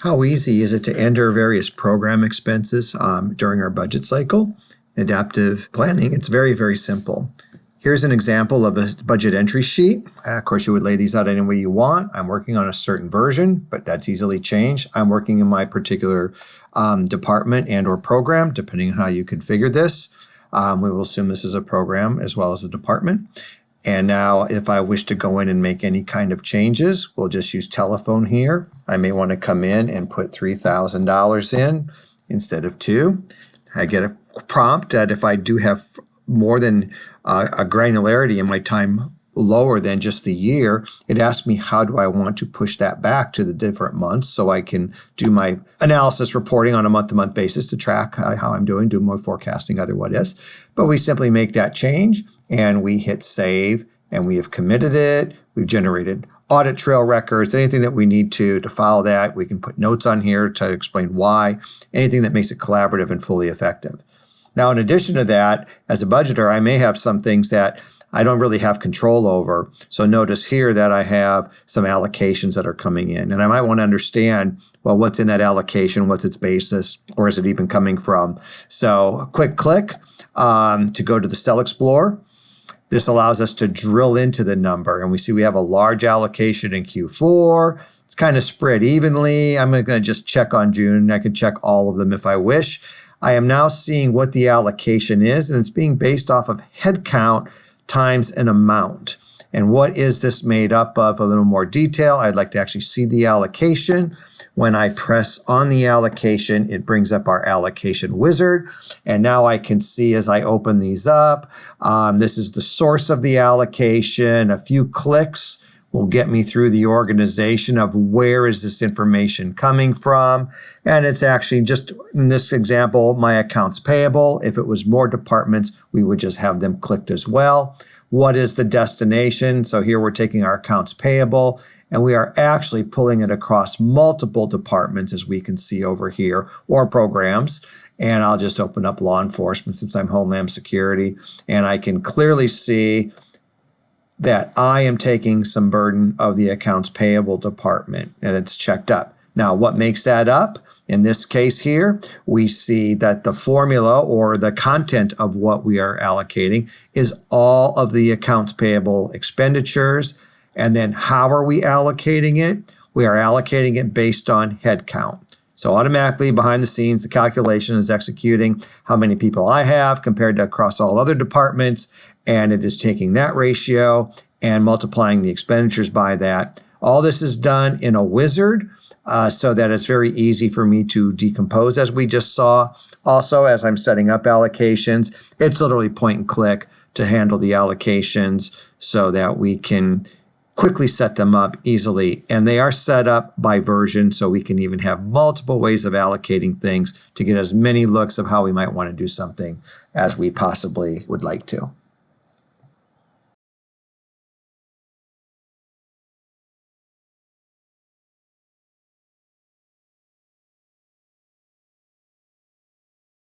How easy is it to enter various program expenses during our budget cycle? Adaptive planning, it's very, very simple. Here's an example of a budget entry sheet. Of course, you would lay these out any way you want. I'm working on a certain version, but that's easily changed. I'm working in my particular department and or program, depending on how you configure this. We will assume this is a program as well as a department. And now if I wish to go in and make any kind of changes, we'll just use telephone here. I may want to come in and put $3,000 in instead of $2,000. I get a prompt that if I do have more than a granularity in my time lower than just the year, it asks me how do I want to push that back to the different months so I can do my analysis reporting on a month-to-month basis to track how I'm doing, do more forecasting, other what is. But we simply make that change and we hit save and we have committed it. We've generated audit trail records, anything that we need to follow that. We can put notes on here to explain why, anything that makes it collaborative and fully effective. Now, in addition to that, as a budgeter, I may have some things that I don't really have control over. So notice here that I have some allocations that are coming in, and I might want to understand, well, what's in that allocation? What's its basis? Where is it even coming from? So a quick click to go to the Cell Explorer. This allows us to drill into the number, and we see we have a large allocation in Q4. It's kind of spread evenly. I'm going to just check on June. I can check all of them if I wish. I am now seeing what the allocation is, and it's being based off of headcount times an amount. And what is this made up of? A little more detail. I'd like to actually see the allocation. When I press on the allocation, it brings up our allocation wizard. And now I can see as I open these up, this is the source of the allocation. A few clicks will get me through the organization of where is this information coming from. And it's actually just, in this example, my accounts payable. If it was more departments, we would just have them clicked as well. What is the destination? So here we're taking our accounts payable and we are actually pulling it across multiple departments, as we can see over here, or programs. And I'll just open up law enforcement since I'm Homeland Security, and I can clearly see that I am taking some burden of the accounts payable department, and it's checked up. Now, what makes that up? In this case here, we see that the formula or the content of what we are allocating is all of the accounts payable expenditures. And then how are we allocating it? We are allocating it based on headcount. So automatically behind the scenes, the calculation is executing how many people I have compared to across all other departments. And it is taking that ratio and multiplying the expenditures by that. All this is done in a wizard so that it's very easy for me to decompose, as we just saw. Also, as I'm setting up allocations, it's literally point and click to handle the allocations so that we can quickly set them up easily. And they are set up by version, so we can even have multiple ways of allocating things to get as many looks of how we might want to do something as we possibly would like to.